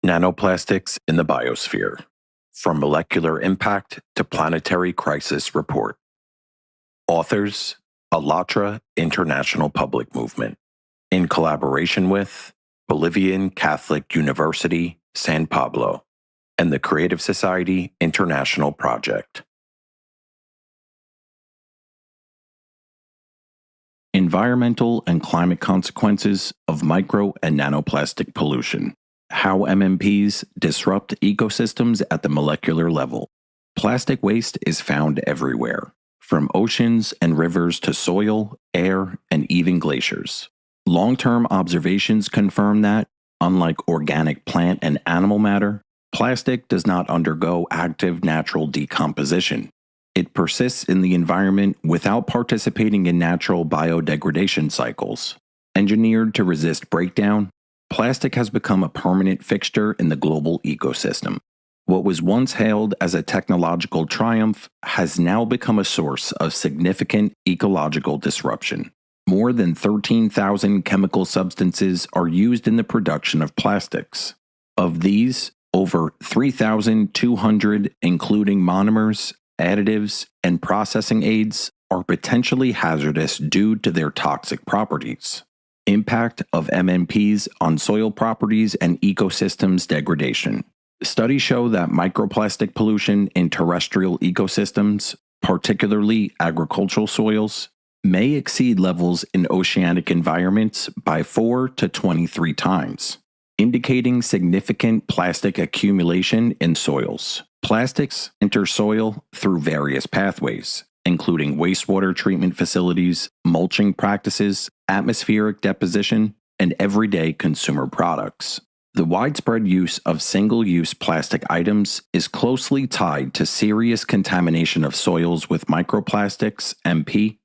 Nanoplastics in the Biosphere, From Molecular Impact to Planetary Crisis Report. Authors, AUAC International Public Movement, in collaboration with Bolivian Catholic University, San Pablo, and the Creative Society International Project. Environmental and climate consequences of micro and nanoplastic pollution. How MMPs disrupt ecosystems at the molecular level. Plastic waste is found everywhere, from oceans and rivers to soil, air, and even glaciers. Long-term observations confirm that, unlike organic plant and animal matter, plastic does not undergo active natural decomposition. It persists in the environment without participating in natural biodegradation cycles. Engineered to resist breakdown, plastic has become a permanent fixture in the global ecosystem. What was once hailed as a technological triumph has now become a source of significant ecological disruption. More than 13,000 chemical substances are used in the production of plastics. Of these, over 3,200, including monomers, additives, and processing aids, are potentially hazardous due to their toxic properties. Impact of MMPs on soil properties and ecosystems degradation. Studies show that microplastic pollution in terrestrial ecosystems, particularly agricultural soils, may exceed levels in oceanic environments by 4 to 23 times, indicating significant plastic accumulation in soils. Plastics enter soil through various pathways, including wastewater treatment facilities, mulching practices, atmospheric deposition, and everyday consumer products. The widespread use of single-use plastic items is closely tied to serious contamination of soils with microplastics, MP,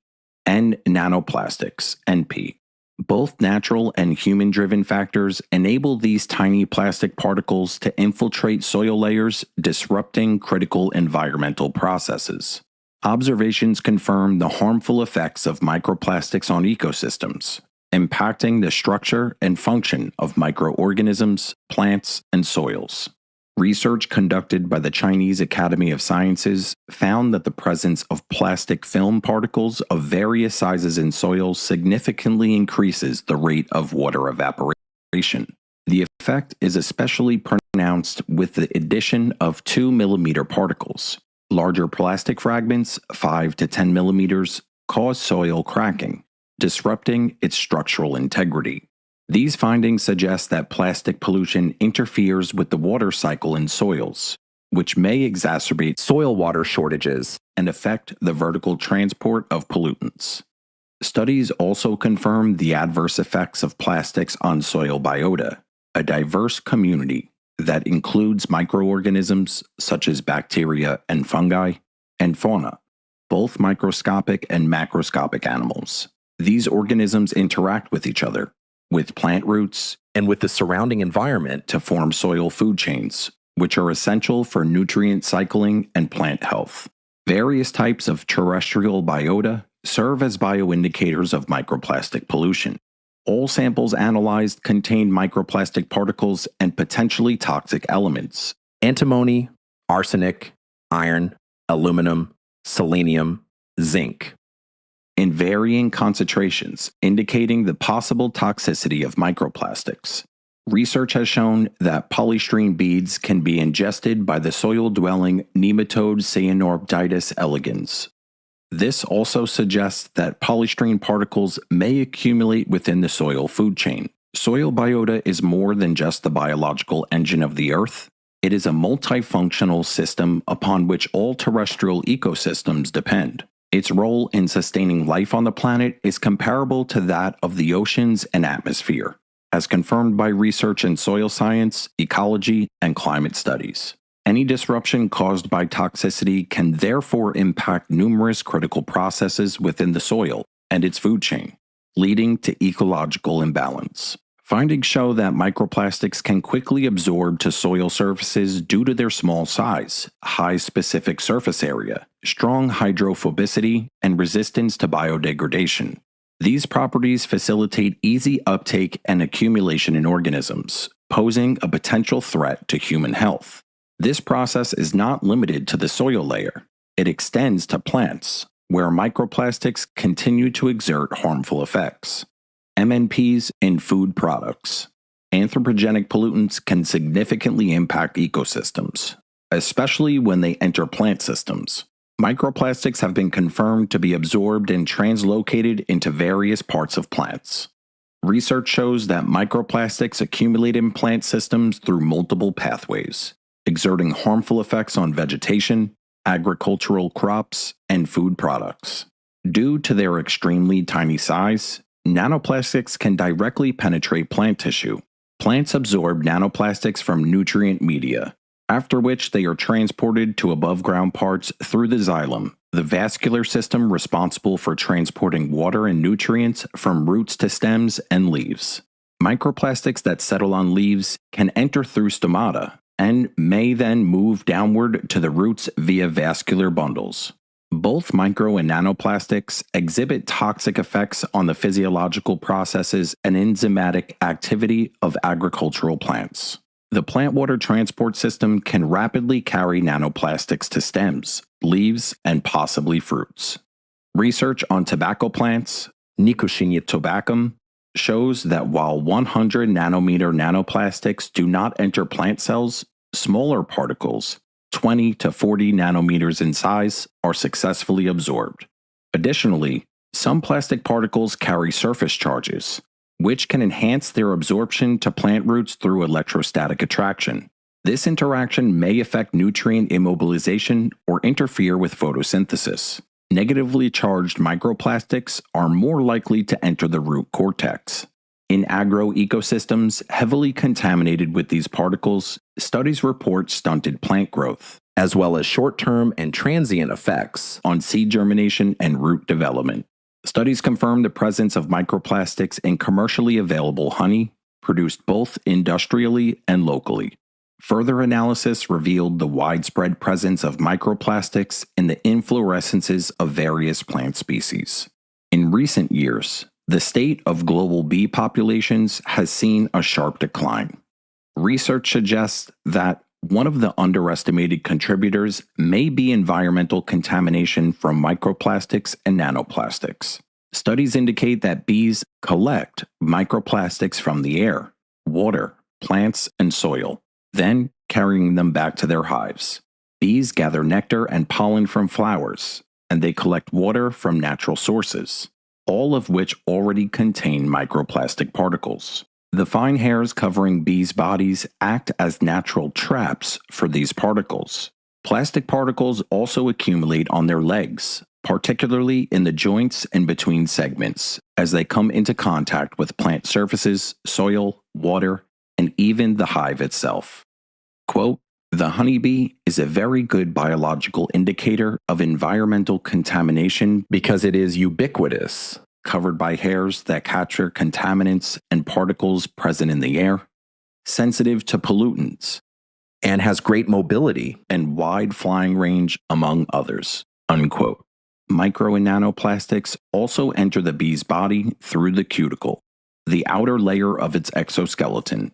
and nanoplastics, NP. Both natural and human-driven factors enable these tiny plastic particles to infiltrate soil layers, disrupting critical environmental processes. Observations confirm the harmful effects of microplastics on ecosystems, impacting the structure and function of microorganisms, plants, and soils. Research conducted by the Chinese Academy of Sciences found that the presence of plastic film particles of various sizes in soil significantly increases the rate of water evaporation. The effect is especially pronounced with the addition of 2 millimeter particles. Larger plastic fragments, 5 to 10 millimeters, cause soil cracking, disrupting its structural integrity. These findings suggest that plastic pollution interferes with the water cycle in soils, which may exacerbate soil water shortages and affect the vertical transport of pollutants. Studies also confirm the adverse effects of plastics on soil biota, a diverse community that includes microorganisms such as bacteria and fungi, and fauna, both microscopic and macroscopic animals. These organisms interact with each other, with plant roots, and with the surrounding environment to form soil food chains, which are essential for nutrient cycling and plant health. Various types of terrestrial biota serve as bioindicators of microplastic pollution. All samples analyzed contain microplastic particles and potentially toxic elements: antimony, arsenic, iron, aluminum, selenium, zinc, in varying concentrations, indicating the possible toxicity of microplastics. Research has shown that polystyrene beads can be ingested by the soil-dwelling nematode Cyanorhabditis elegans. This also suggests that polystyrene particles may accumulate within the soil food chain. Soil biota is more than just the biological engine of the Earth. It is a multifunctional system upon which all terrestrial ecosystems depend. Its role in sustaining life on the planet is comparable to that of the oceans and atmosphere, as confirmed by research in soil science, ecology, and climate studies. Any disruption caused by toxicity can therefore impact numerous critical processes within the soil and its food chain, leading to ecological imbalance. Findings show that microplastics can quickly absorb to soil surfaces due to their small size, high specific surface area, strong hydrophobicity, and resistance to biodegradation. These properties facilitate easy uptake and accumulation in organisms, posing a potential threat to human health. This process is not limited to the soil layer. It extends to plants, where microplastics continue to exert harmful effects. MNPs in food products. Anthropogenic pollutants can significantly impact ecosystems, especially when they enter plant systems. Microplastics have been confirmed to be absorbed and translocated into various parts of plants. Research shows that microplastics accumulate in plant systems through multiple pathways, exerting harmful effects on vegetation, agricultural crops, and food products. Due to their extremely tiny size, nanoplastics can directly penetrate plant tissue. Plants absorb nanoplastics from nutrient media, after which they are transported to above-ground parts through the xylem, the vascular system responsible for transporting water and nutrients from roots to stems and leaves. Microplastics that settle on leaves can enter through stomata and may then move downward to the roots via vascular bundles. Both micro and nanoplastics exhibit toxic effects on the physiological processes and enzymatic activity of agricultural plants. The plant water transport system can rapidly carry nanoplastics to stems, leaves, and possibly fruits. Research on tobacco plants, Nicotiana tobacum, shows that while 100 nanometer nanoplastics do not enter plant cells, smaller particles, 20 to 40 nanometers in size, are successfully absorbed. Additionally, some plastic particles carry surface charges, which can enhance their absorption to plant roots through electrostatic attraction. This interaction may affect nutrient immobilization or interfere with photosynthesis. Negatively charged microplastics are more likely to enter the root cortex. In agro-ecosystems heavily contaminated with these particles, studies report stunted plant growth, as well as short-term and transient effects on seed germination and root development. Studies confirm the presence of microplastics in commercially available honey, produced both industrially and locally. Further analysis revealed the widespread presence of microplastics in the inflorescences of various plant species. In recent years, the state of global bee populations has seen a sharp decline. Research suggests that one of the underestimated contributors may be environmental contamination from microplastics and nanoplastics. Studies indicate that bees collect microplastics from the air, water, plants, and soil, then carrying them back to their hives. Bees gather nectar and pollen from flowers, and they collect water from natural sources, all of which already contain microplastic particles. The fine hairs covering bees' bodies act as natural traps for these particles. Plastic particles also accumulate on their legs, particularly in the joints and between segments, as they come into contact with plant surfaces, soil, water, and even the hive itself. Quote, "The honeybee is a very good biological indicator of environmental contamination because it is ubiquitous, covered by hairs that capture contaminants and particles present in the air, sensitive to pollutants, and has great mobility and wide flying range, among others." Unquote. Micro and nanoplastics also enter the bee's body through the cuticle, the outer layer of its exoskeleton.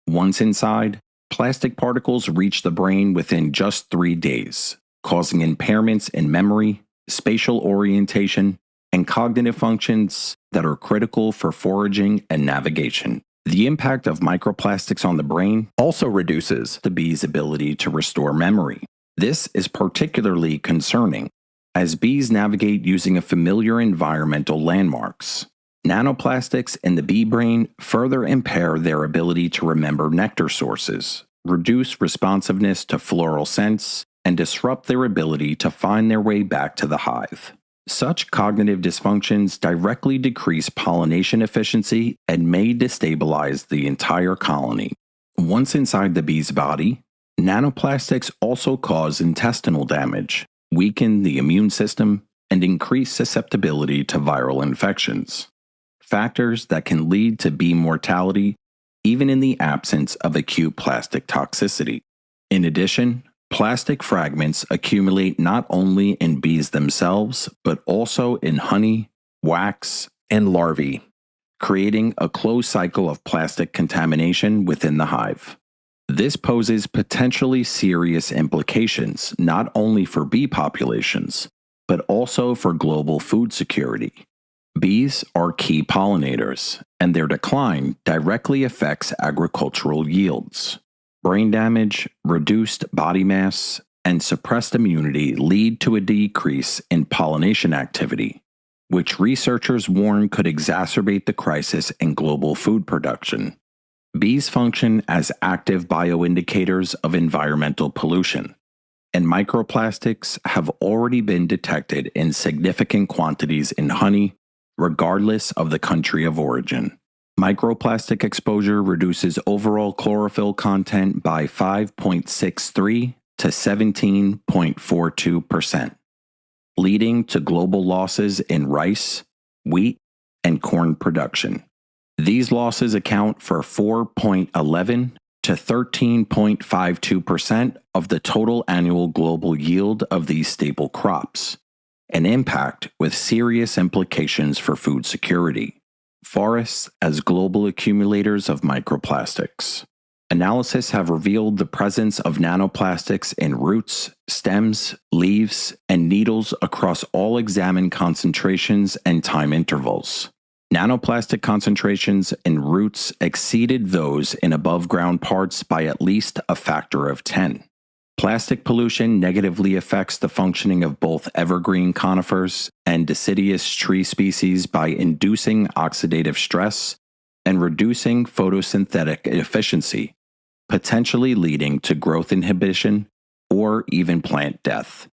Once inside, plastic particles reach the brain within just 3 days, causing impairments in memory, spatial orientation, and cognitive functions that are critical for foraging and navigation. The impact of microplastics on the brain also reduces the bee's ability to restore memory. This is particularly concerning, as bees navigate using a familiar environmental landmarks. Nanoplastics in the bee brain further impair their ability to remember nectar sources, reduce responsiveness to floral scents, and disrupt their ability to find their way back to the hive. Such cognitive dysfunctions directly decrease pollination efficiency and may destabilize the entire colony. Once inside the bee's body, nanoplastics also cause intestinal damage, weaken the immune system, and increase susceptibility to viral infections. Factors that can lead to bee mortality even in the absence of acute plastic toxicity. In addition, plastic fragments accumulate not only in bees themselves, but also in honey, wax, and larvae. creating a closed cycle of plastic contamination within the hive. This poses potentially serious implications not only for bee populations, but also for global food security. Bees are key pollinators, and their decline directly affects agricultural yields. Brain damage, reduced body mass, and suppressed immunity lead to a decrease in pollination activity, which researchers warn could exacerbate the crisis in global food production. Bees function as active bioindicators of environmental pollution, and microplastics have already been detected in significant quantities in honey, regardless of the country of origin. Microplastic exposure reduces overall chlorophyll content by 5.63 to 17.42%, leading to global losses in rice, wheat, and corn production. These losses account for 4.11 to 13.52% of the total annual global yield of these staple crops, an impact with serious implications for food security. Forests as global accumulators of microplastics. Analysis have revealed the presence of nanoplastics in roots, stems, leaves, and needles across all examined concentrations and time intervals. Nanoplastic concentrations in roots exceeded those in above-ground parts by at least a factor of 10. Plastic pollution negatively affects the functioning of both evergreen conifers and deciduous tree species by inducing oxidative stress and reducing photosynthetic efficiency, potentially leading to growth inhibition or even plant death.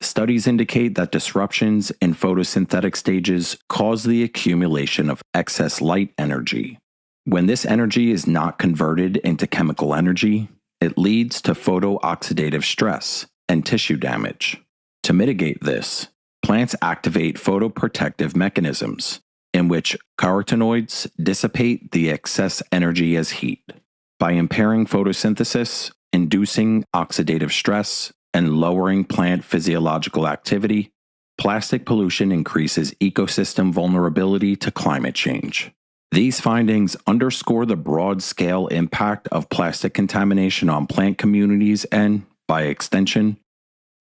Studies indicate that disruptions in photosynthetic stages cause the accumulation of excess light energy. When this energy is not converted into chemical energy, it leads to photooxidative stress and tissue damage. To mitigate this, plants activate photoprotective mechanisms in which carotenoids dissipate the excess energy as heat. By impairing photosynthesis, inducing oxidative stress, and lowering plant physiological activity, plastic pollution increases ecosystem vulnerability to climate change. These findings underscore the broad-scale impact of plastic contamination on plant communities and, by extension,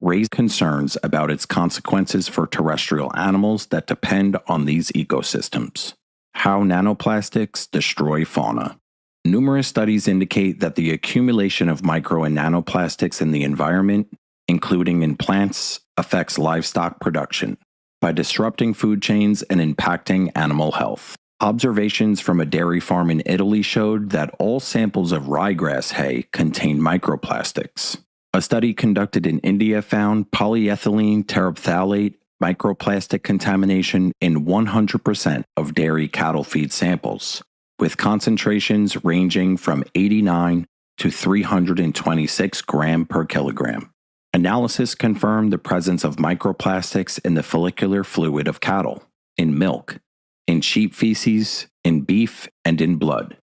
raise concerns about its consequences for terrestrial animals that depend on these ecosystems. How nanoplastics destroy fauna. Numerous studies indicate that the accumulation of micro and nanoplastics in the environment, including in plants, affects livestock production by disrupting food chains and impacting animal health. Observations from a dairy farm in Italy showed that all samples of ryegrass hay contained microplastics. A study conducted in India found polyethylene terephthalate microplastic contamination in 100% of dairy cattle feed samples, with concentrations ranging from 89 to 326 gram per kilogram. Analysis confirmed the presence of microplastics in the follicular fluid of cattle, in milk, in sheep feces, in beef, and in blood,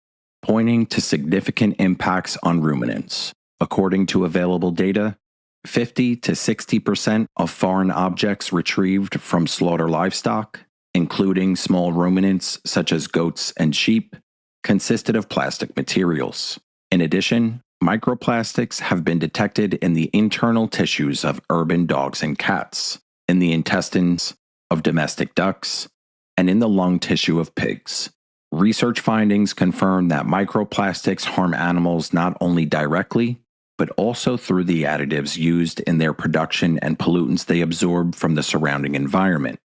pointing to significant impacts on ruminants. According to available data, 50 to 60% of foreign objects retrieved from slaughter livestock, including small ruminants such as goats and sheep, consisted of plastic materials. In addition, microplastics have been detected in the internal tissues of urban dogs and cats, in the intestines of domestic ducks, and in the lung tissue of pigs. Research findings confirm that microplastics harm animals not only directly, but also through the additives used in their production and pollutants they absorb from the surrounding environment,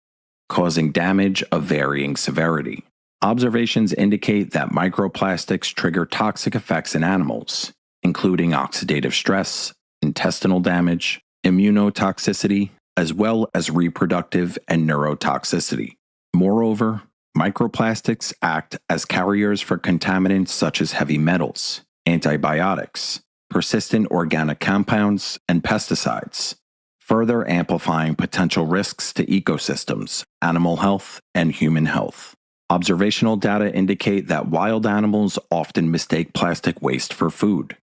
causing damage of varying severity. Observations indicate that microplastics trigger toxic effects in animals, including oxidative stress, intestinal damage, immunotoxicity, as well as reproductive and neurotoxicity. Moreover, microplastics act as carriers for contaminants such as heavy metals, antibiotics, persistent organic compounds, and pesticides, further amplifying potential risks to ecosystems, animal health, and human health. Observational data indicate that wild animals often mistake plastic waste for food,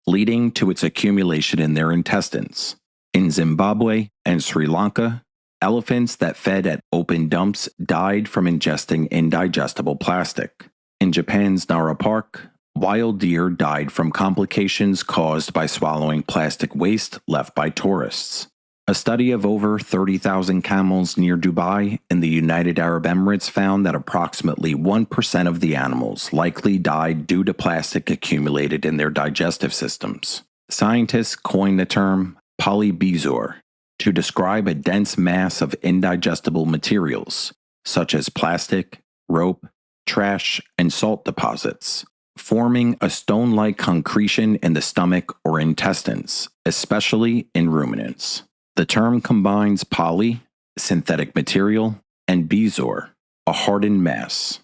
leading to its accumulation in their intestines. In Zimbabwe and Sri Lanka, Elephants that fed at open dumps died from ingesting indigestible plastic. In Japan's Nara Park, wild deer died from complications caused by swallowing plastic waste left by tourists. A study of over 30,000 camels near Dubai in the United Arab Emirates found that approximately 1% of the animals likely died due to plastic accumulated in their digestive systems. Scientists coined the term polybizor to describe a dense mass of indigestible materials, such as plastic, rope, trash, and salt deposits, forming a stone-like concretion in the stomach or intestines, especially in ruminants. The term combines poly, synthetic material, and bizor, a hardened mass.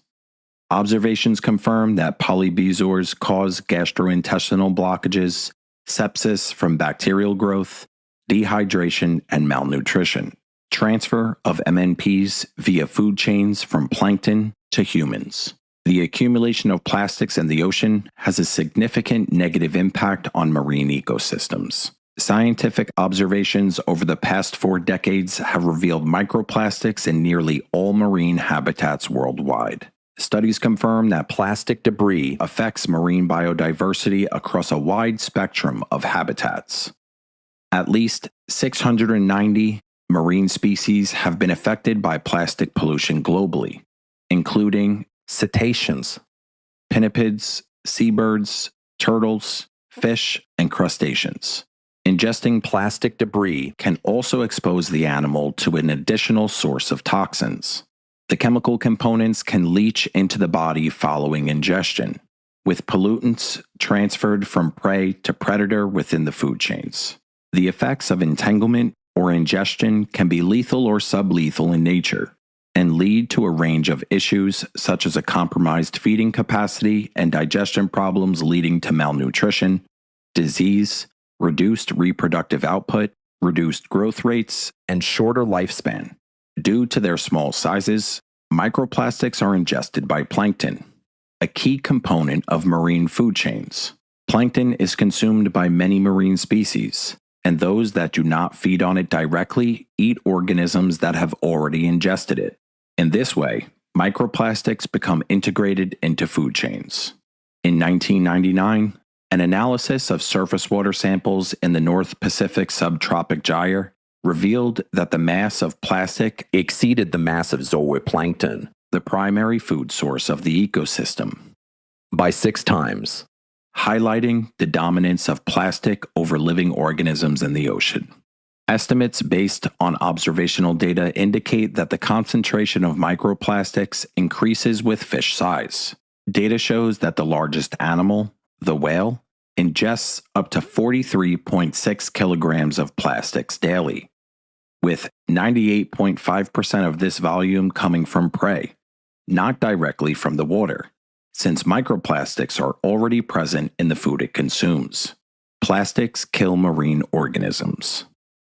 Observations confirm that polybizors cause gastrointestinal blockages, sepsis from bacterial growth, dehydration, and malnutrition. Transfer of MNPs via food chains from plankton to humans. The accumulation of plastics in the ocean has a significant negative impact on marine ecosystems. Scientific observations over the past 4 decades have revealed microplastics in nearly all marine habitats worldwide. Studies confirm that plastic debris affects marine biodiversity across a wide spectrum of habitats. At least 690 marine species have been affected by plastic pollution globally, including cetaceans, pinnipeds, seabirds, turtles, fish, and crustaceans. Ingesting plastic debris can also expose the animal to an additional source of toxins. The chemical components can leach into the body following ingestion, with pollutants transferred from prey to predator within the food chains. The effects of entanglement or ingestion can be lethal or sublethal in nature, and lead to a range of issues such as a compromised feeding capacity and digestion problems leading to malnutrition, disease, reduced reproductive output, reduced growth rates, and shorter lifespan. Due to their small sizes, microplastics are ingested by plankton, a key component of marine food chains. Plankton is consumed by many marine species, and those that do not feed on it directly eat organisms that have already ingested it. In this way, microplastics become integrated into food chains. In 1999, an analysis of surface water samples in the North Pacific subtropic gyre revealed that the mass of plastic exceeded the mass of zooplankton, the primary food source of the ecosystem, by 6 times, highlighting the dominance of plastic over living organisms in the ocean. Estimates based on observational data indicate that the concentration of microplastics increases with fish size. Data shows that the largest animal, the whale, ingests up to 43.6 kilograms of plastics daily, with 98.5% of this volume coming from prey, not directly from the water, since microplastics are already present in the food it consumes. Plastics kill marine organisms.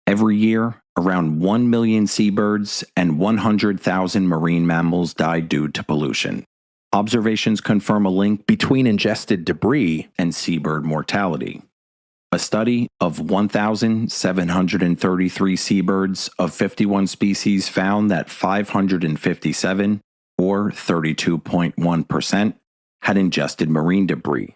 Every year, around 1 million seabirds and 100,000 marine mammals die due to pollution. Observations confirm a link between ingested debris and seabird mortality. A study of 1,733 seabirds of 51 species found that 557, or 32.1%, had ingested marine debris,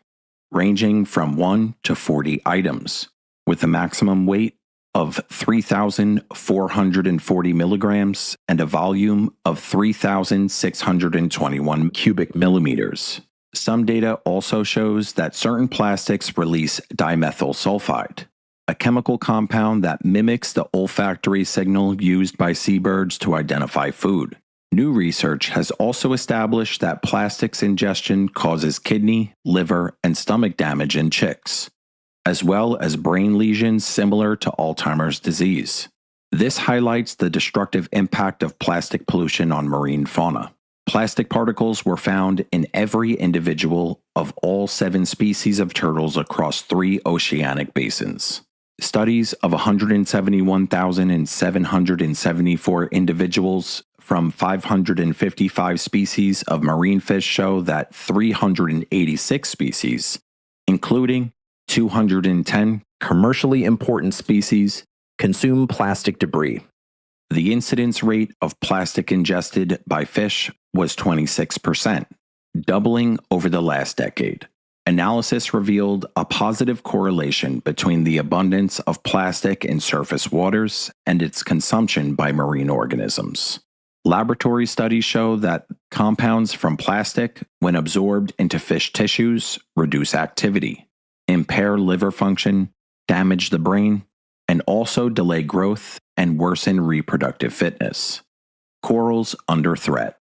ranging from 1 to 40 items, with a maximum weight of 3,440 milligrams and a volume of 3,621 cubic millimeters. Some data also shows that certain plastics release dimethyl sulfide, a chemical compound that mimics the olfactory signal used by seabirds to identify food. New research has also established that plastics ingestion causes kidney, liver, and stomach damage in chicks, as well as brain lesions similar to Alzheimer's disease. This highlights the destructive impact of plastic pollution on marine fauna. Plastic particles were found in every individual of all 7 species of turtles across 3 oceanic basins. Studies of 171,774 individuals from 555 species of marine fish show that 386 species, including 210 commercially important species, consume plastic debris. The incidence rate of plastic ingested by fish was 26%, doubling over the last decade. Analysis revealed a positive correlation between the abundance of plastic in surface waters and its consumption by marine organisms. Laboratory studies show that compounds from plastic, when absorbed into fish tissues, reduce activity, impair liver function, damage the brain, and also delay growth and worsen reproductive fitness. Corals under threat,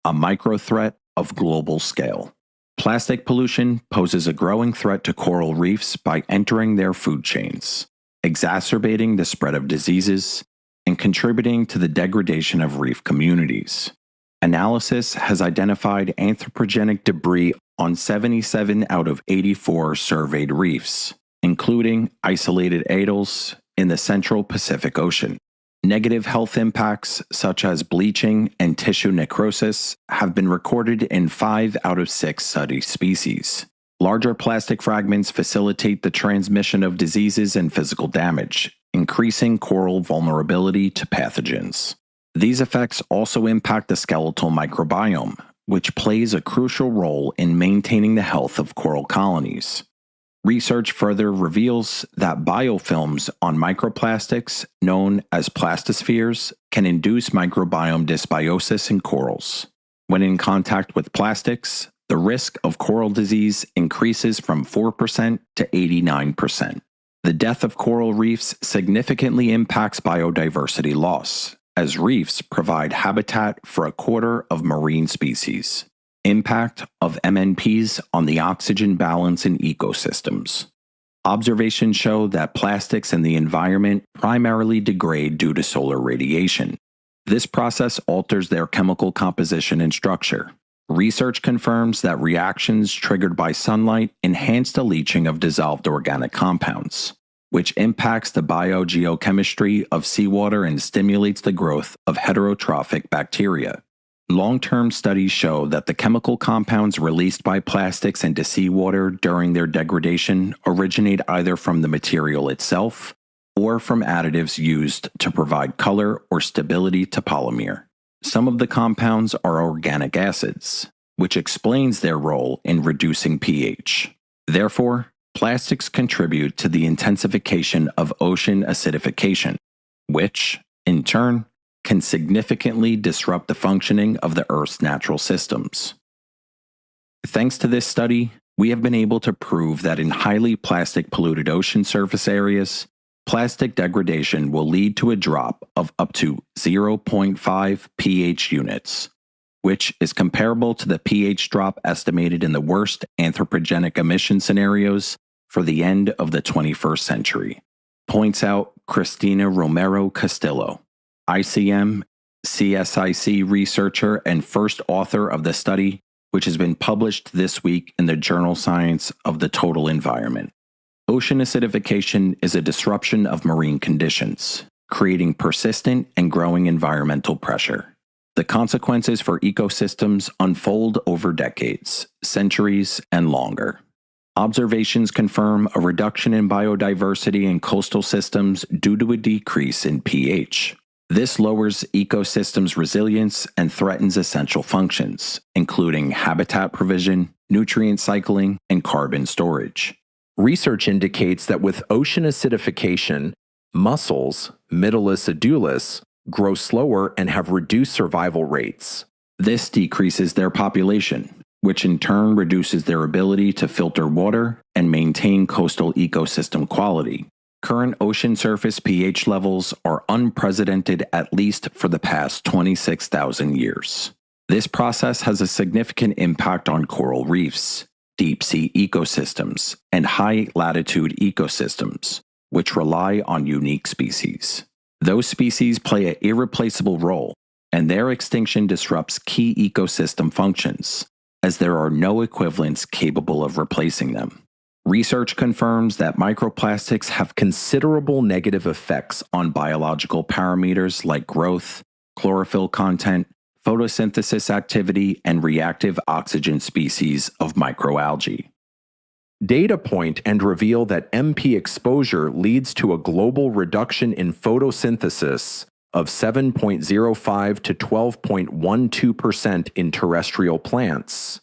a micro-threat of global scale. Plastic pollution poses a growing threat to coral reefs by entering their food chains, exacerbating the spread of diseases, and contributing to the degradation of reef communities. Analysis has identified anthropogenic debris on 77 out of 84 surveyed reefs, including isolated atolls in the central Pacific Ocean. Negative health impacts, such as bleaching and tissue necrosis, have been recorded in 5 out of 6 studied species. Larger plastic fragments facilitate the transmission of diseases and physical damage, increasing coral vulnerability to pathogens. These effects also impact the skeletal microbiome, which plays a crucial role in maintaining the health of coral colonies. Research further reveals that biofilms on microplastics, known as plastospheres, can induce microbiome dysbiosis in corals. When in contact with plastics, the risk of coral disease increases from 4% to 89%. The death of coral reefs significantly impacts biodiversity loss, as reefs provide habitat for a quarter of marine species. Impact of MNPs on the oxygen balance in ecosystems. Observations show that plastics in the environment primarily degrade due to solar radiation. This process alters their chemical composition and structure. Research confirms that reactions triggered by sunlight enhance the leaching of dissolved organic compounds, which impacts the biogeochemistry of seawater and stimulates the growth of heterotrophic bacteria. Long-term studies show that the chemical compounds released by plastics into seawater during their degradation originate either from the material itself or from additives used to provide color or stability to polymer. Some of the compounds are organic acids, which explains their role in reducing pH. Therefore, plastics contribute to the intensification of ocean acidification, which, in turn, can significantly disrupt the functioning of the Earth's natural systems. Thanks to this study, we have been able to prove that in highly plastic-polluted ocean surface areas, plastic degradation will lead to a drop of up to 0.5 pH units, which is comparable to the pH drop estimated in the worst anthropogenic emission scenarios for the end of the 21st century, points out Cristina Romero Castillo, ICM, CSIC researcher and first author of the study, which has been published this week in the journal Science of the Total Environment. Ocean acidification is a disruption of marine conditions, creating persistent and growing environmental pressure. The consequences for ecosystems unfold over decades, centuries, and longer. Observations confirm a reduction in biodiversity in coastal systems due to a decrease in pH. This lowers ecosystems' resilience and threatens essential functions, including habitat provision, nutrient cycling, and carbon storage. Research indicates that with ocean acidification, mussels, Mytilus edulis, grow slower and have reduced survival rates. This decreases their population, which in turn reduces their ability to filter water and maintain coastal ecosystem quality. Current ocean surface pH levels are unprecedented at least for the past 26,000 years. This process has a significant impact on coral reefs, deep-sea ecosystems, and high-latitude ecosystems, which rely on unique species. Those species play an irreplaceable role, and their extinction disrupts key ecosystem functions, as there are no equivalents capable of replacing them. Research confirms that microplastics have considerable negative effects on biological parameters like growth, chlorophyll content, photosynthesis activity, and reactive oxygen species of microalgae. Data point and reveal that MP exposure leads to a global reduction in photosynthesis, of 7.05 to 12.12% in terrestrial plants,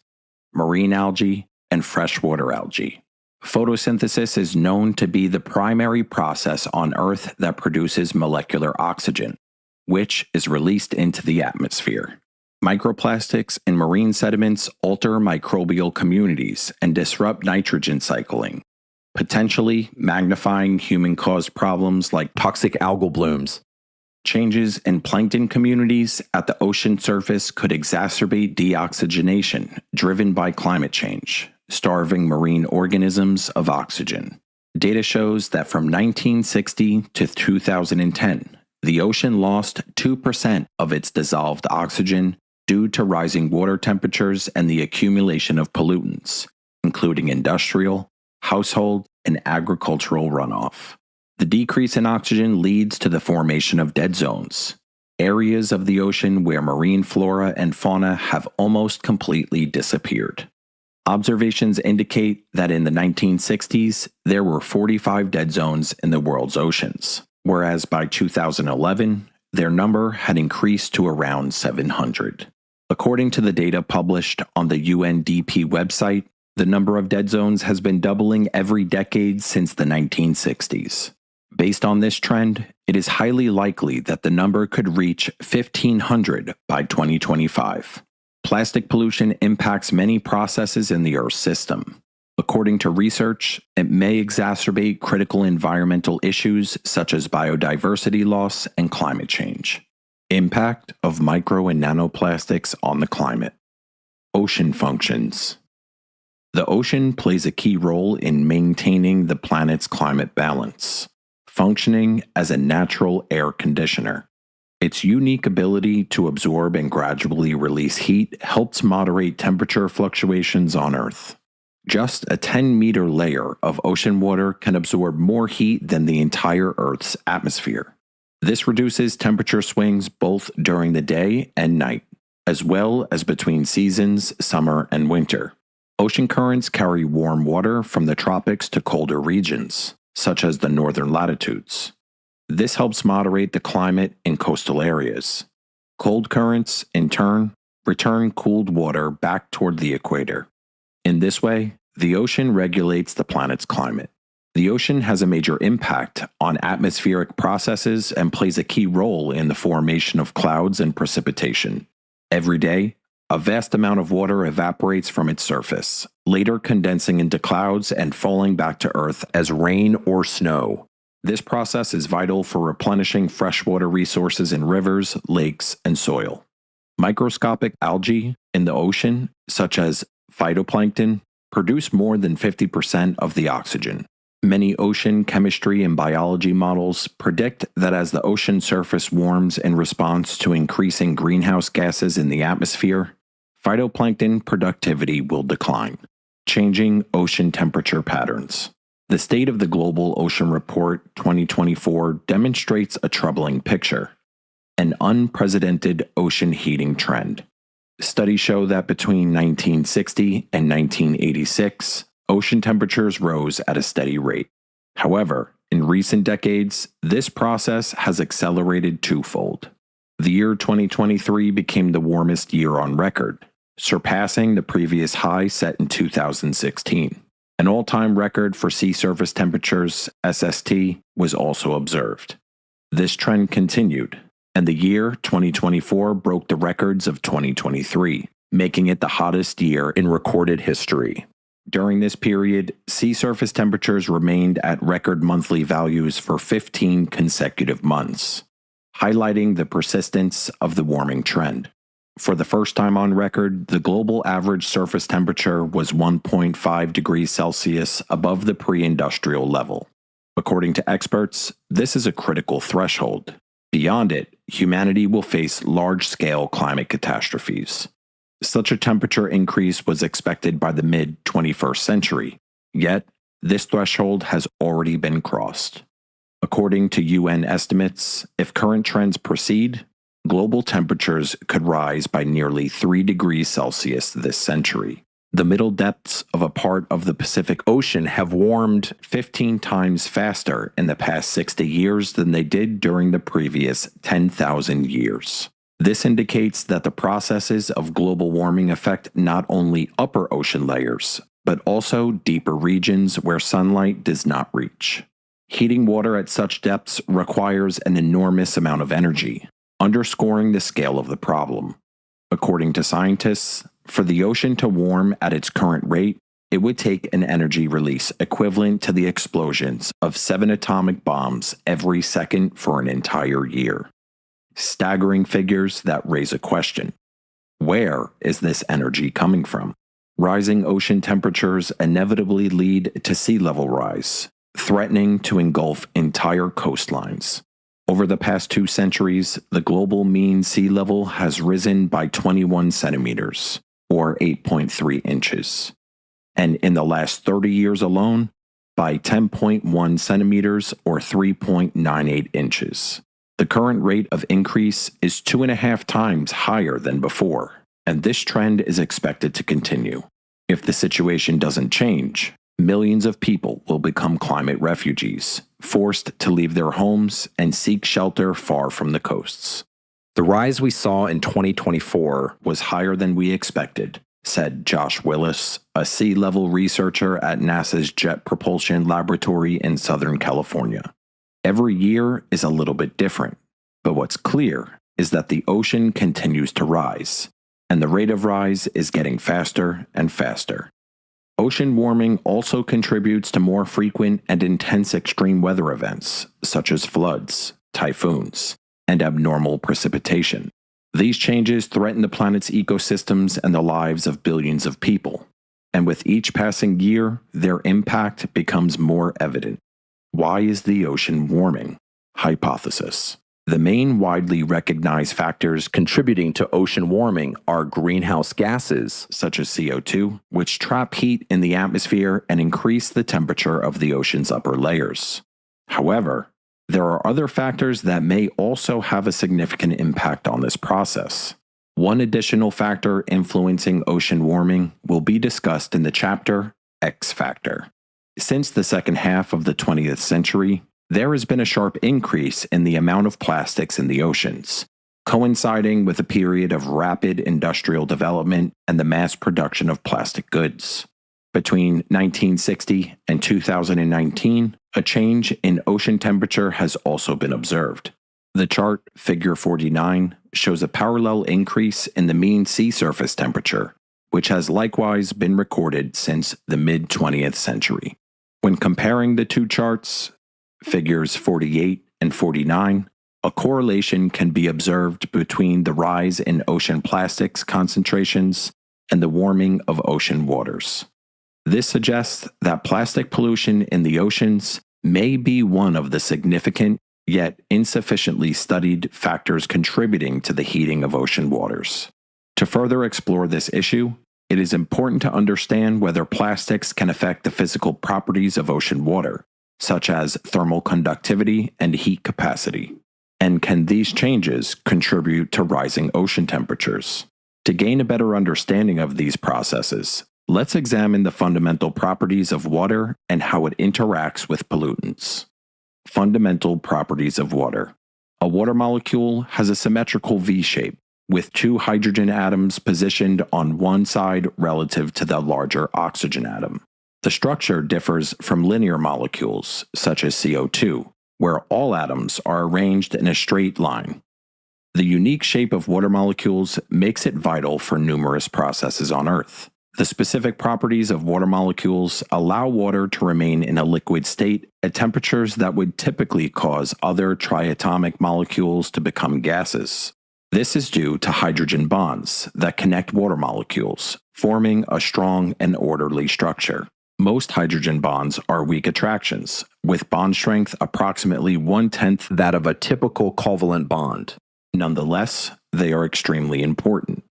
marine algae, and freshwater algae. Photosynthesis is known to be the primary process on Earth that produces molecular oxygen, which is released into the atmosphere. Microplastics in marine sediments alter microbial communities and disrupt nitrogen cycling, potentially magnifying human-caused problems like toxic algal blooms. Changes in plankton communities at the ocean surface could exacerbate deoxygenation driven by climate change, starving marine organisms of oxygen. Data shows that from 1960 to 2010, the ocean lost 2% of its dissolved oxygen due to rising water temperatures and the accumulation of pollutants, including industrial, household, and agricultural runoff. The decrease in oxygen leads to the formation of dead zones, areas of the ocean where marine flora and fauna have almost completely disappeared. Observations indicate that in the 1960s, there were 45 dead zones in the world's oceans, whereas by 2011, their number had increased to around 700. According to the data published on the UNDP website, the number of dead zones has been doubling every decade since the 1960s. Based on this trend, it is highly likely that the number could reach 1,500 by 2025. Plastic pollution impacts many processes in the Earth's system. According to research, it may exacerbate critical environmental issues such as biodiversity loss and climate change. Impact of micro and nanoplastics on the climate. Ocean functions. The ocean plays a key role in maintaining the planet's climate balance, functioning as a natural air conditioner. Its unique ability to absorb and gradually release heat helps moderate temperature fluctuations on Earth. Just a 10-meter layer of ocean water can absorb more heat than the entire Earth's atmosphere. This reduces temperature swings both during the day and night, as well as between seasons, summer and winter. Ocean currents carry warm water from the tropics to colder regions, such as the northern latitudes. This helps moderate the climate in coastal areas. Cold currents, in turn, return cooled water back toward the equator. In this way, the ocean regulates the planet's climate. The ocean has a major impact on atmospheric processes and plays a key role in the formation of clouds and precipitation. Every day, a vast amount of water evaporates from its surface, later condensing into clouds and falling back to Earth as rain or snow. This process is vital for replenishing freshwater resources in rivers, lakes, and soil. Microscopic algae in the ocean, such as phytoplankton, produce more than 50% of the oxygen. Many ocean chemistry and biology models predict that as the ocean surface warms in response to increasing greenhouse gases in the atmosphere, phytoplankton productivity will decline, changing ocean temperature patterns. The State of the Global Ocean Report 2024 demonstrates a troubling picture: an unprecedented ocean heating trend. Studies show that between 1960 and 1986, ocean temperatures rose at a steady rate. However, in recent decades, this process has accelerated twofold. The year 2023 became the warmest year on record, surpassing the previous high set in 2016. An all-time record for sea surface temperatures, SST, was also observed. This trend continued, and the year 2024 broke the records of 2023, making it the hottest year in recorded history. During this period, sea surface temperatures remained at record monthly values for 15 consecutive months, highlighting the persistence of the warming trend. For the first time on record, the global average surface temperature was 1.5 degrees Celsius above the pre-industrial level. According to experts, this is a critical threshold. Beyond it, humanity will face large-scale climate catastrophes. Such a temperature increase was expected by the mid-21st century, yet this threshold has already been crossed. According to UN estimates, if current trends proceed, global temperatures could rise by nearly 3 degrees Celsius this century. The middle depths of a part of the Pacific Ocean have warmed 15 times faster in the past 60 years than they did during the previous 10,000 years. This indicates that the processes of global warming affect not only upper ocean layers, but also deeper regions where sunlight does not reach. Heating water at such depths requires an enormous amount of energy, underscoring the scale of the problem. According to scientists, for the ocean to warm at its current rate, it would take an energy release equivalent to the explosions of 7 atomic bombs every second for an entire year. Staggering figures that raise a question. Where is this energy coming from? Rising ocean temperatures inevitably lead to sea level rise, threatening to engulf entire coastlines. Over the past 2 centuries, the global mean sea level has risen by 21 centimeters, or 8.3 inches. And in the last 30 years alone, by 10.1 centimeters, or 3.98 inches. The current rate of increase is 2.5 times higher than before, and this trend is expected to continue. If the situation doesn't change, millions of people will become climate refugees, forced to leave their homes and seek shelter far from the coasts. The rise we saw in 2024 was higher than we expected, said Josh Willis, a sea level researcher at NASA's Jet Propulsion Laboratory in Southern California. Every year is a little bit different, but what's clear is that the ocean continues to rise, and the rate of rise is getting faster and faster. Ocean warming also contributes to more frequent and intense extreme weather events, such as floods, typhoons, and abnormal precipitation. These changes threaten the planet's ecosystems and the lives of billions of people, and with each passing year, their impact becomes more evident. Why is the ocean warming? Hypothesis. The main widely recognized factors contributing to ocean warming are greenhouse gases, such as CO2, which trap heat in the atmosphere and increase the temperature of the ocean's upper layers. However, there are other factors that may also have a significant impact on this process. One additional factor influencing ocean warming will be discussed in the chapter X Factor. Since the second half of the 20th century, there has been a sharp increase in the amount of plastics in the oceans, coinciding with a period of rapid industrial development and the mass production of plastic goods. Between 1960 and 2019, a change in ocean temperature has also been observed. The chart, figure 49, shows a parallel increase in the mean sea surface temperature, which has likewise been recorded since the mid-20th century. When comparing the two charts, figures 48 and 49, a correlation can be observed between the rise in ocean plastics concentrations and the warming of ocean waters. This suggests that plastic pollution in the oceans may be one of the significant, yet insufficiently studied factors contributing to the heating of ocean waters. To further explore this issue, it is important to understand whether plastics can affect the physical properties of ocean water, such as thermal conductivity and heat capacity. And can these changes contribute to rising ocean temperatures? To gain a better understanding of these processes, let's examine the fundamental properties of water and how it interacts with pollutants. Fundamental properties of water. A water molecule has a symmetrical V shape, with 2 hydrogen atoms positioned on one side relative to the larger oxygen atom. The structure differs from linear molecules, such as CO2, where all atoms are arranged in a straight line. The unique shape of water molecules makes it vital for numerous processes on Earth. The specific properties of water molecules allow water to remain in a liquid state at temperatures that would typically cause other triatomic molecules to become gases. This is due to hydrogen bonds that connect water molecules, forming a strong and orderly structure. Most hydrogen bonds are weak attractions, with bond strength approximately 1/10 that of a typical covalent bond. Nonetheless, they are extremely important.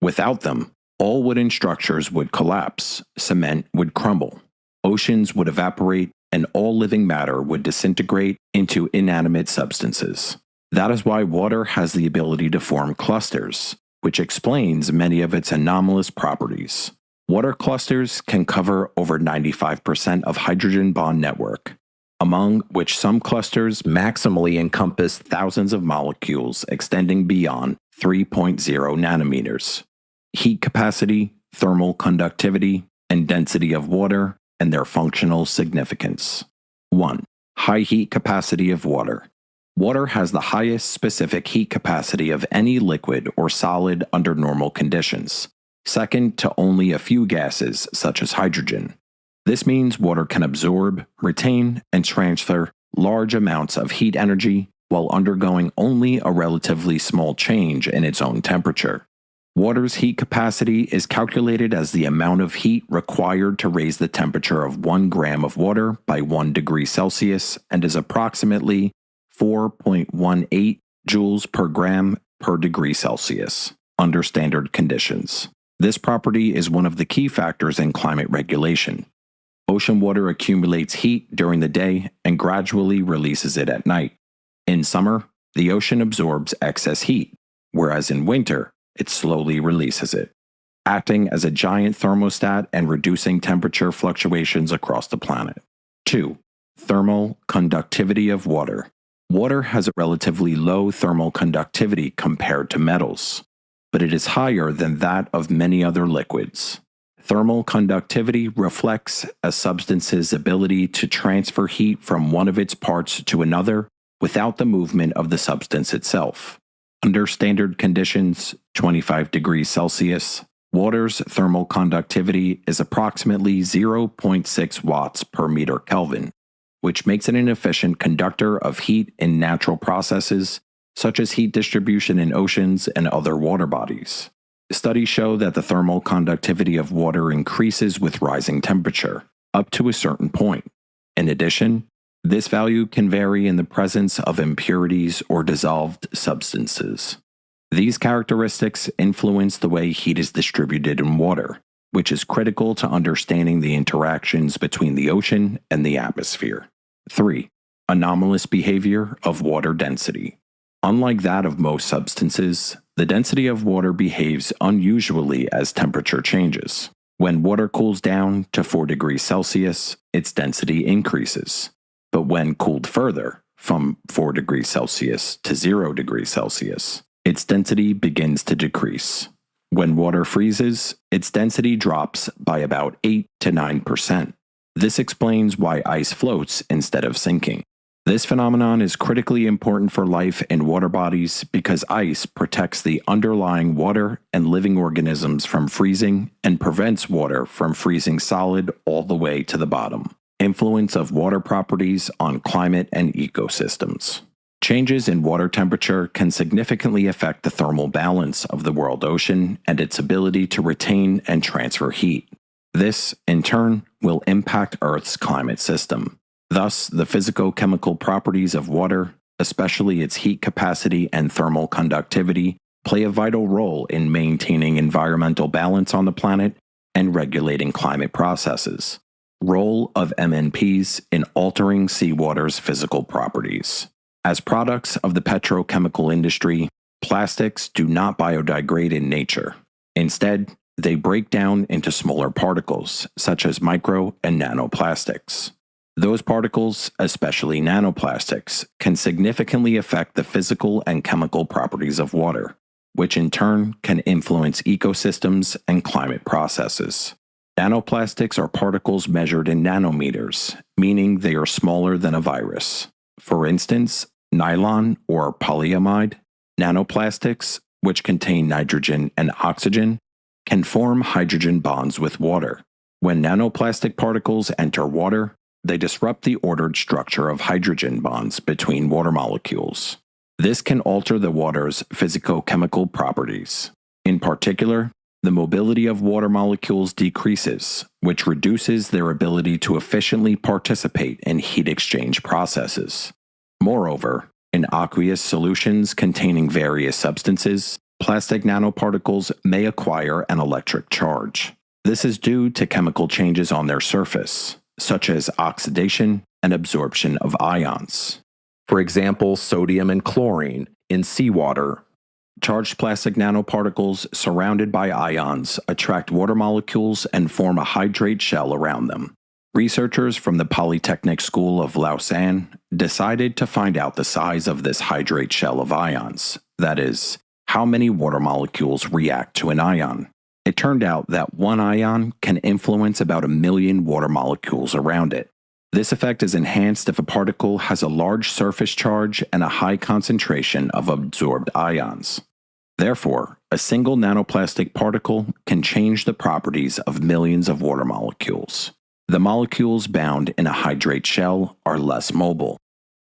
Without them, all wooden structures would collapse, cement would crumble, oceans would evaporate, and all living matter would disintegrate into inanimate substances. That is why water has the ability to form clusters, which explains many of its anomalous properties. Water clusters can cover over 95% of hydrogen bond network, among which some clusters maximally encompass thousands of molecules extending beyond 3.0 nanometers. Heat capacity, thermal conductivity, and density of water, and their functional significance. 1. High heat capacity of water. Water has the highest specific heat capacity of any liquid or solid under normal conditions, second to only a few gases such as hydrogen. This means water can absorb, retain, and transfer large amounts of heat energy while undergoing only a relatively small change in its own temperature. Water's heat capacity is calculated as the amount of heat required to raise the temperature of 1 gram of water by 1 degree Celsius and is approximately 4.18 joules per gram per degree Celsius under standard conditions. This property is one of the key factors in climate regulation. Ocean water accumulates heat during the day and gradually releases it at night. In summer, the ocean absorbs excess heat, whereas in winter, it slowly releases it, acting as a giant thermostat and reducing temperature fluctuations across the planet. 2. Thermal conductivity of water. Water has a relatively low thermal conductivity compared to metals, but it is higher than that of many other liquids. Thermal conductivity reflects a substance's ability to transfer heat from one of its parts to another without the movement of the substance itself. Under standard conditions, 25 degrees Celsius, water's thermal conductivity is approximately 0.6 watts per meter Kelvin, which makes it an efficient conductor of heat in natural processes, such as heat distribution in oceans and other water bodies. Studies show that the thermal conductivity of water increases with rising temperature, up to a certain point. In addition, this value can vary in the presence of impurities or dissolved substances. These characteristics influence the way heat is distributed in water, which is critical to understanding the interactions between the ocean and the atmosphere. 3. Anomalous behavior of water density. Unlike that of most substances, the density of water behaves unusually as temperature changes. When water cools down to 4 degrees Celsius, its density increases. But when cooled further, from 4 degrees Celsius to 0 degrees Celsius, its density begins to decrease. When water freezes, its density drops by about 8 to 9%. This explains why ice floats instead of sinking. This phenomenon is critically important for life in water bodies because ice protects the underlying water and living organisms from freezing and prevents water from freezing solid all the way to the bottom. Influence of water properties on climate and ecosystems. Changes in water temperature can significantly affect the thermal balance of the world ocean and its ability to retain and transfer heat. This, in turn, will impact Earth's climate system. Thus, the physicochemical properties of water, especially its heat capacity and thermal conductivity, play a vital role in maintaining environmental balance on the planet and regulating climate processes. Role of MNPs in altering seawater's physical properties. As products of the petrochemical industry, plastics do not biodegrade in nature. Instead, they break down into smaller particles, such as micro and nanoplastics. Those particles, especially nanoplastics, can significantly affect the physical and chemical properties of water, which in turn can influence ecosystems and climate processes. Nanoplastics are particles measured in nanometers, meaning they are smaller than a virus. For instance, nylon or polyamide nanoplastics, which contain nitrogen and oxygen, can form hydrogen bonds with water. When nanoplastic particles enter water, they disrupt the ordered structure of hydrogen bonds between water molecules. This can alter the water's physicochemical properties. In particular, the mobility of water molecules decreases, which reduces their ability to efficiently participate in heat exchange processes. Moreover, in aqueous solutions containing various substances, plastic nanoparticles may acquire an electric charge. This is due to chemical changes on their surface, such as oxidation and absorption of ions. For example, sodium and chlorine in seawater Charged plastic nanoparticles surrounded by ions attract water molecules and form a hydrate shell around them. Researchers from the Polytechnic School of Lausanne decided to find out the size of this hydrate shell of ions, that is, how many water molecules react to an ion. It turned out that one ion can influence about 1 million water molecules around it. This effect is enhanced if a particle has a large surface charge and a high concentration of absorbed ions. Therefore, a single nanoplastic particle can change the properties of millions of water molecules. The molecules bound in a hydrate shell are less mobile.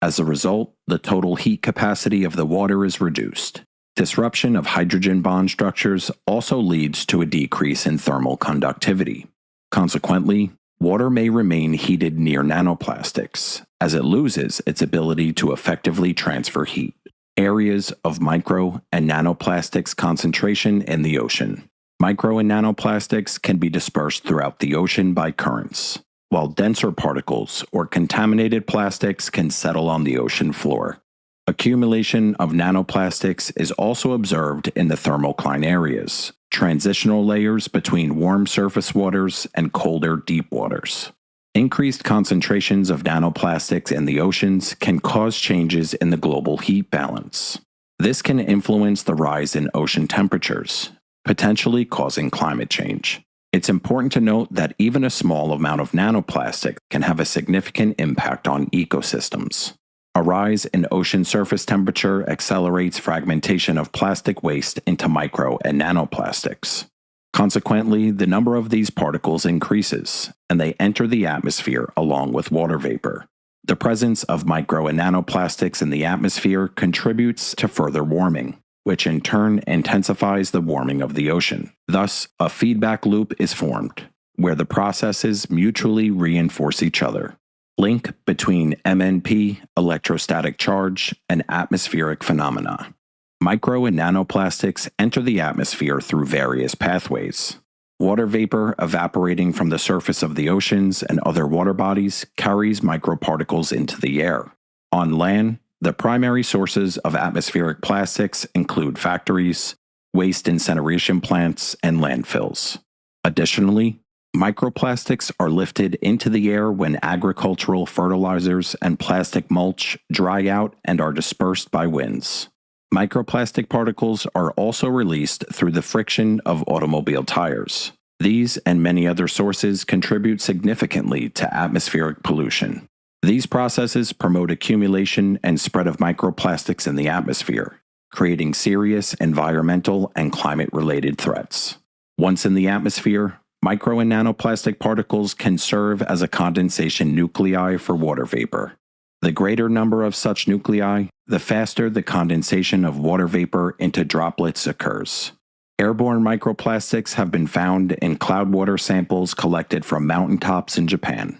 As a result, the total heat capacity of the water is reduced. Disruption of hydrogen bond structures also leads to a decrease in thermal conductivity. Consequently, water may remain heated near nanoplastics, as it loses its ability to effectively transfer heat. Areas of micro and nanoplastics concentration in the ocean. Micro and nanoplastics can be dispersed throughout the ocean by currents, while denser particles or contaminated plastics can settle on the ocean floor. Accumulation of nanoplastics is also observed in the thermocline areas, transitional layers between warm surface waters and colder deep waters. Increased concentrations of nanoplastics in the oceans can cause changes in the global heat balance. This can influence the rise in ocean temperatures, potentially causing climate change. It's important to note that even a small amount of nanoplastic can have a significant impact on ecosystems. A rise in ocean surface temperature accelerates fragmentation of plastic waste into micro and nanoplastics. Consequently, the number of these particles increases, and they enter the atmosphere along with water vapor. The presence of micro and nanoplastics in the atmosphere contributes to further warming, which in turn intensifies the warming of the ocean. Thus, a feedback loop is formed, where the processes mutually reinforce each other. Link between MNP, electrostatic charge, and atmospheric phenomena. Micro and nanoplastics enter the atmosphere through various pathways. Water vapor evaporating from the surface of the oceans and other water bodies carries microparticles into the air. On land, the primary sources of atmospheric plastics include factories, waste incineration plants, and landfills. Additionally, microplastics are lifted into the air when agricultural fertilizers and plastic mulch dry out and are dispersed by winds. Microplastic particles are also released through the friction of automobile tires. These and many other sources contribute significantly to atmospheric pollution. These processes promote accumulation and spread of microplastics in the atmosphere, creating serious environmental and climate-related threats. Once in the atmosphere, micro and nanoplastic particles can serve as a condensation nuclei for water vapor. The greater number of such nuclei, the faster the condensation of water vapor into droplets occurs. Airborne microplastics have been found in cloudwater samples collected from mountaintops in Japan.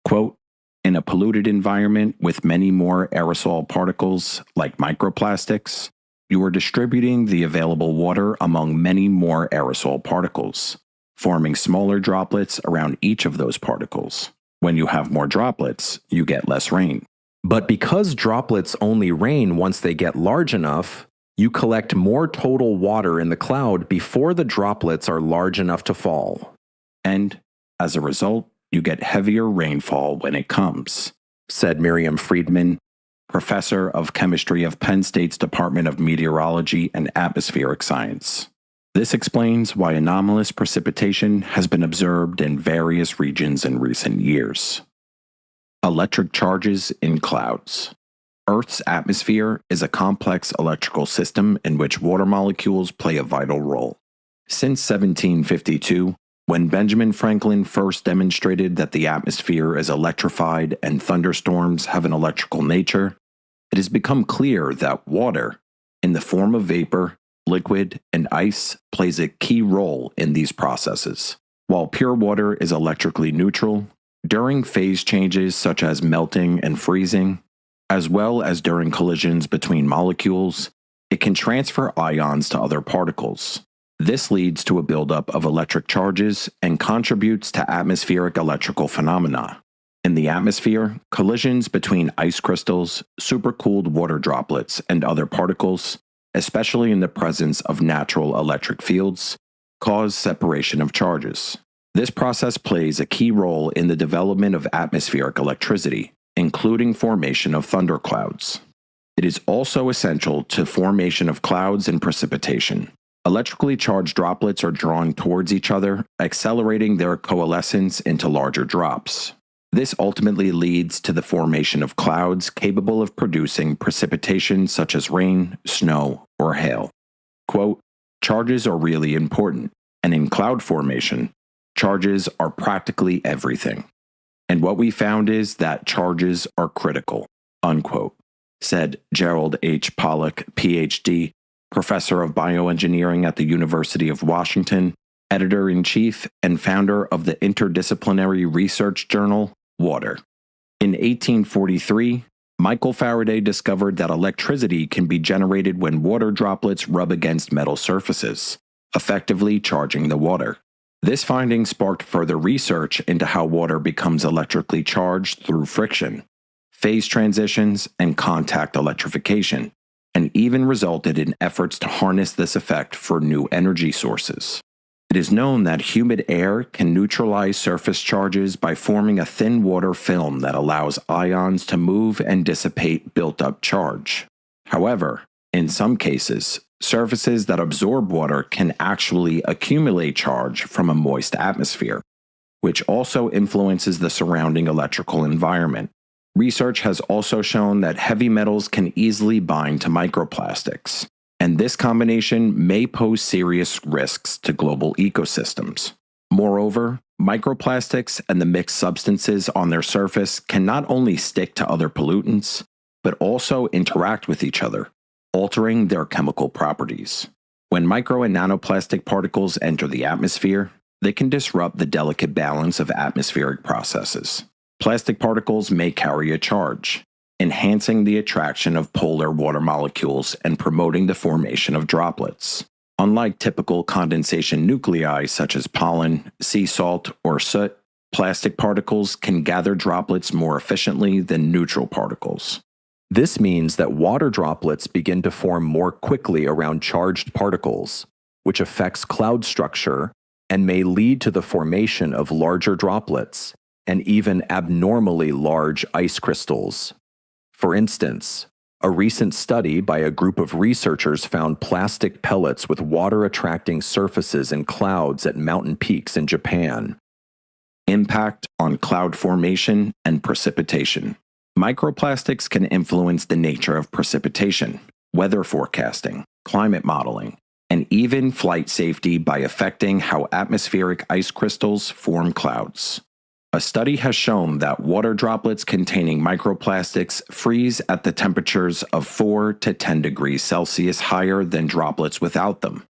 Quote, in a polluted environment with many more aerosol particles, like microplastics, you are distributing the available water among many more aerosol particles, forming smaller droplets around each of those particles. When you have more droplets, you get less rain. But because droplets only rain once they get large enough, you collect more total water in the cloud before the droplets are large enough to fall. And, as a result, you get heavier rainfall when it comes, said Miriam Friedman, professor of chemistry of Penn State's Department of Meteorology and Atmospheric Science. This explains why anomalous precipitation has been observed in various regions in recent years. Electric charges in clouds. Earth's atmosphere is a complex electrical system in which water molecules play a vital role. Since 1752, when Benjamin Franklin first demonstrated that the atmosphere is electrified and thunderstorms have an electrical nature, it has become clear that water, in the form of vapor, liquid, and ice, plays a key role in these processes. While pure water is electrically neutral, during phase changes such as melting and freezing, as well as during collisions between molecules, it can transfer ions to other particles. This leads to a buildup of electric charges and contributes to atmospheric electrical phenomena. In the atmosphere, collisions between ice crystals, supercooled water droplets, and other particles especially in the presence of natural electric fields, cause separation of charges. This process plays a key role in the development of atmospheric electricity, including formation of thunderclouds. It is also essential to formation of clouds and precipitation. Electrically charged droplets are drawn towards each other, accelerating their coalescence into larger drops. This ultimately leads to the formation of clouds capable of producing precipitation such as rain, snow, or hail. Quote, "Charges are really important, and in cloud formation, charges are practically everything. And what we found is that charges are critical," unquote, said Gerald H. Pollack, Ph.D., professor of bioengineering at the University of Washington, editor-in-chief, and founder of the interdisciplinary research journal, Water. In 1843, Michael Faraday discovered that electricity can be generated when water droplets rub against metal surfaces, effectively charging the water. This finding sparked further research into how water becomes electrically charged through friction, phase transitions, and contact electrification, and even resulted in efforts to harness this effect for new energy sources. It is known that humid air can neutralize surface charges by forming a thin water film that allows ions to move and dissipate built-up charge. However, in some cases, surfaces that absorb water can actually accumulate charge from a moist atmosphere, which also influences the surrounding electrical environment. Research has also shown that heavy metals can easily bind to microplastics, and this combination may pose serious risks to global ecosystems. Moreover, microplastics and the mixed substances on their surface can not only stick to other pollutants, but also interact with each other, altering their chemical properties. When micro and nanoplastic particles enter the atmosphere, they can disrupt the delicate balance of atmospheric processes. Plastic particles may carry a charge, enhancing the attraction of polar water molecules and promoting the formation of droplets. Unlike typical condensation nuclei such as pollen, sea salt, or soot, plastic particles can gather droplets more efficiently than neutral particles. This means that water droplets begin to form more quickly around charged particles, which affects cloud structure and may lead to the formation of larger droplets and even abnormally large ice crystals. For instance, a recent study by a group of researchers found plastic pellets with water-attracting surfaces in clouds at mountain peaks in Japan. Impact on cloud formation and precipitation. Microplastics can influence the nature of precipitation, weather forecasting, climate modeling, and even flight safety by affecting how atmospheric ice crystals form clouds. A study has shown that water droplets containing microplastics freeze at the temperatures of 4 to 10 degrees Celsius higher than droplets without them,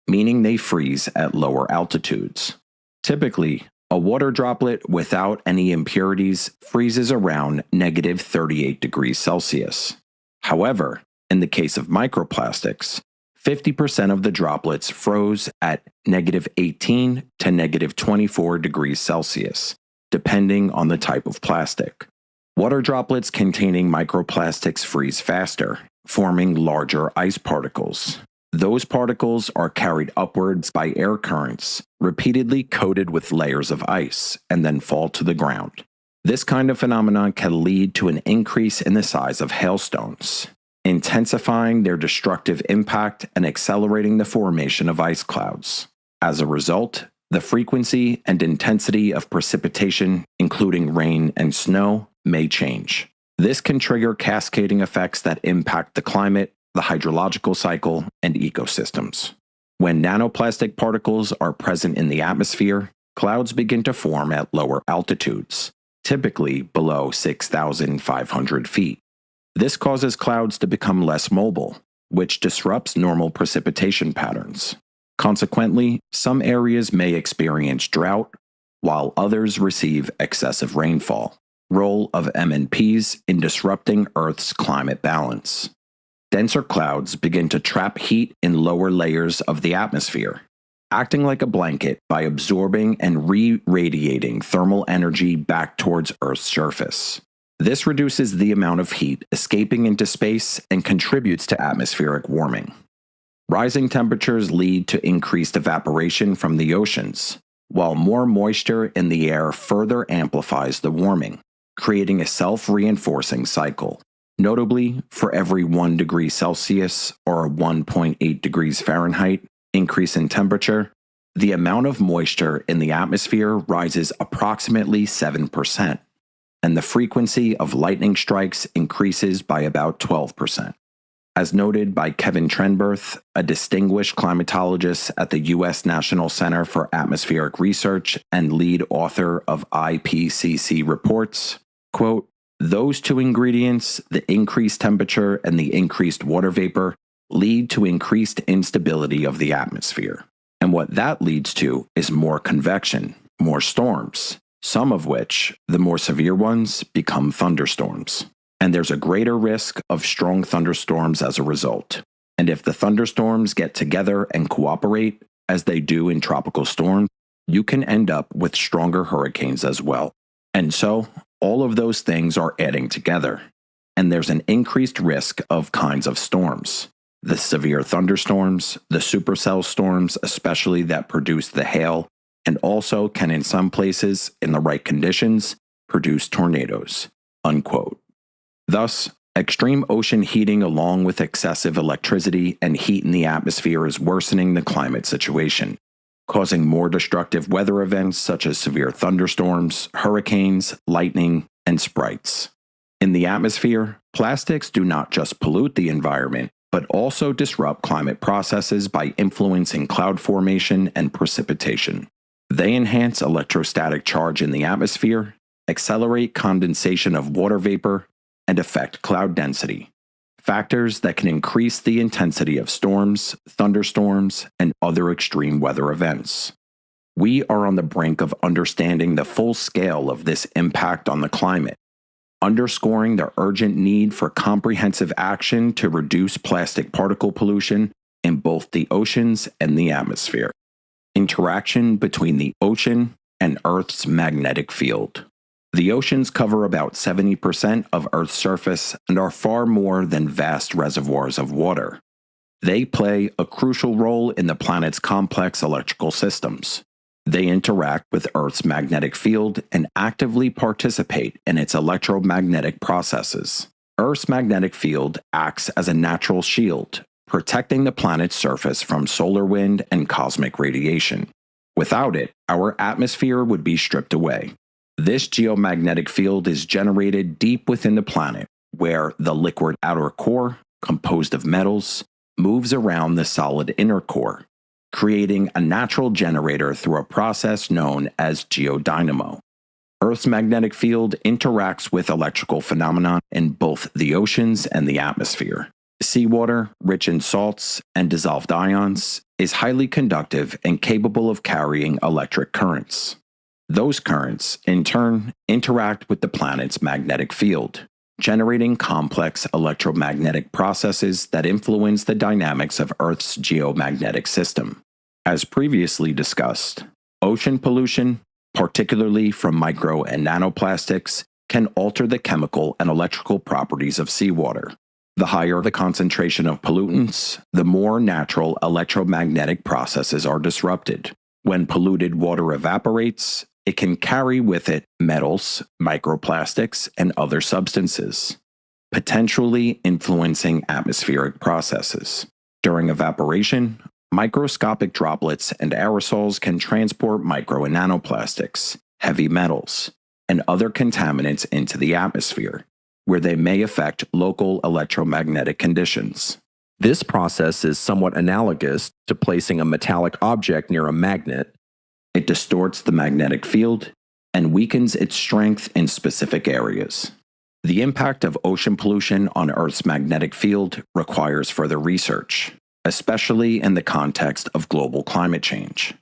meaning they freeze at lower altitudes. Typically, a water droplet without any impurities freezes around negative 38 degrees Celsius. However, in the case of microplastics, 50% of the droplets froze at negative 18 to negative 24 degrees Celsius, depending on the type of plastic. Water droplets containing microplastics freeze faster, forming larger ice particles. Those particles are carried upwards by air currents, repeatedly coated with layers of ice, and then fall to the ground. This kind of phenomenon can lead to an increase in the size of hailstones, intensifying their destructive impact and accelerating the formation of ice clouds. As a result, the frequency and intensity of precipitation, including rain and snow, may change. This can trigger cascading effects that impact the climate, the hydrological cycle, and ecosystems. When nanoplastic particles are present in the atmosphere, clouds begin to form at lower altitudes, typically below 6,500 feet. This causes clouds to become less mobile, which disrupts normal precipitation patterns. Consequently, some areas may experience drought, while others receive excessive rainfall. Role of MNPs in disrupting Earth's climate balance. Denser clouds begin to trap heat in lower layers of the atmosphere, acting like a blanket by absorbing and re-radiating thermal energy back towards Earth's surface. This reduces the amount of heat escaping into space and contributes to atmospheric warming. Rising temperatures lead to increased evaporation from the oceans, while more moisture in the air further amplifies the warming, creating a self-reinforcing cycle. Notably, for every 1 degree Celsius or 1.8 degrees Fahrenheit increase in temperature, the amount of moisture in the atmosphere rises approximately 7%, and the frequency of lightning strikes increases by about 12%. As noted by Kevin Trenberth, a distinguished climatologist at the U.S. National Center for Atmospheric Research and lead author of IPCC reports, quote, "Those two ingredients, the increased temperature and the increased water vapor, lead to increased instability of the atmosphere. And what that leads to is more convection, more storms, some of which, the more severe ones, become thunderstorms. And there's a greater risk of strong thunderstorms as a result. And if the thunderstorms get together and cooperate, as they do in tropical storms, you can end up with stronger hurricanes as well. And so, all of those things are adding together. And there's an increased risk of kinds of storms. The severe thunderstorms, the supercell storms, especially that produce the hail, and also can in some places, in the right conditions, produce tornadoes." Unquote. Thus, extreme ocean heating along with excessive electricity and heat in the atmosphere is worsening the climate situation, causing more destructive weather events such as severe thunderstorms, hurricanes, lightning, and sprites. In the atmosphere, plastics do not just pollute the environment, but also disrupt climate processes by influencing cloud formation and precipitation. They enhance electrostatic charge in the atmosphere, accelerate condensation of water vapor, and affect cloud density, factors that can increase the intensity of storms, thunderstorms, and other extreme weather events. We are on the brink of understanding the full scale of this impact on the climate, underscoring the urgent need for comprehensive action to reduce plastic particle pollution in both the oceans and the atmosphere. Interaction between the ocean and Earth's magnetic field. The oceans cover about 70% of Earth's surface and are far more than vast reservoirs of water. They play a crucial role in the planet's complex electrical systems. They interact with Earth's magnetic field and actively participate in its electromagnetic processes. Earth's magnetic field acts as a natural shield, protecting the planet's surface from solar wind and cosmic radiation. Without it, our atmosphere would be stripped away. This geomagnetic field is generated deep within the planet, where the liquid outer core, composed of metals, moves around the solid inner core, creating a natural generator through a process known as geodynamo. Earth's magnetic field interacts with electrical phenomena in both the oceans and the atmosphere. Seawater, rich in salts and dissolved ions, is highly conductive and capable of carrying electric currents. Those currents, in turn, interact with the planet's magnetic field, generating complex electromagnetic processes that influence the dynamics of Earth's geomagnetic system. As previously discussed, ocean pollution, particularly from micro and nanoplastics, can alter the chemical and electrical properties of seawater. The higher the concentration of pollutants, the more natural electromagnetic processes are disrupted. When polluted water evaporates, it can carry with it metals, microplastics, and other substances, potentially influencing atmospheric processes. During evaporation, microscopic droplets and aerosols can transport micro and nanoplastics, heavy metals, and other contaminants into the atmosphere, where they may affect local electromagnetic conditions. This process is somewhat analogous to placing a metallic object near a magnet. It distorts the magnetic field and weakens its strength in specific areas. The impact of ocean pollution on Earth's magnetic field requires further research, especially in the context of global climate change.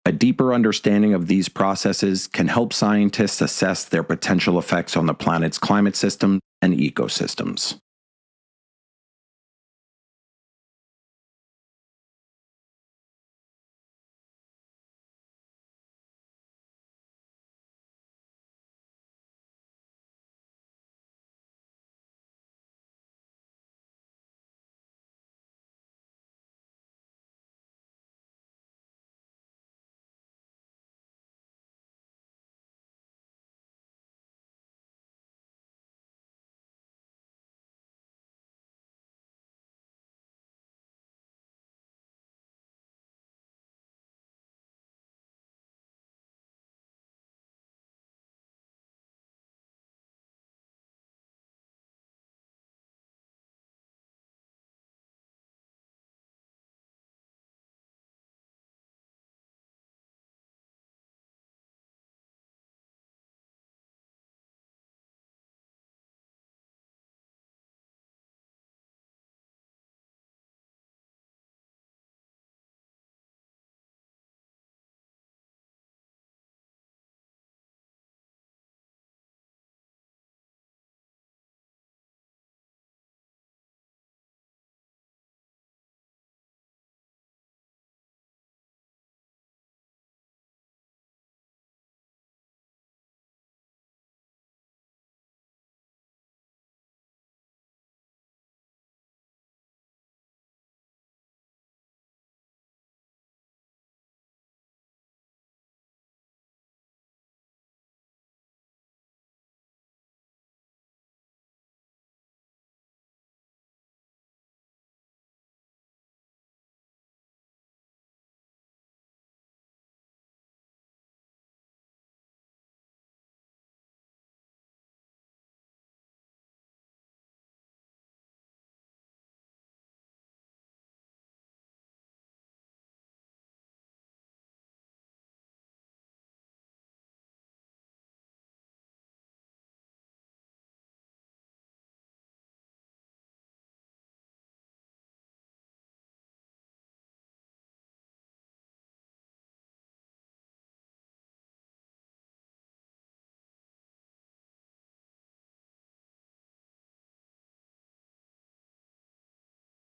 A deeper understanding of these processes can help scientists assess their potential effects on the planet's climate system and ecosystems.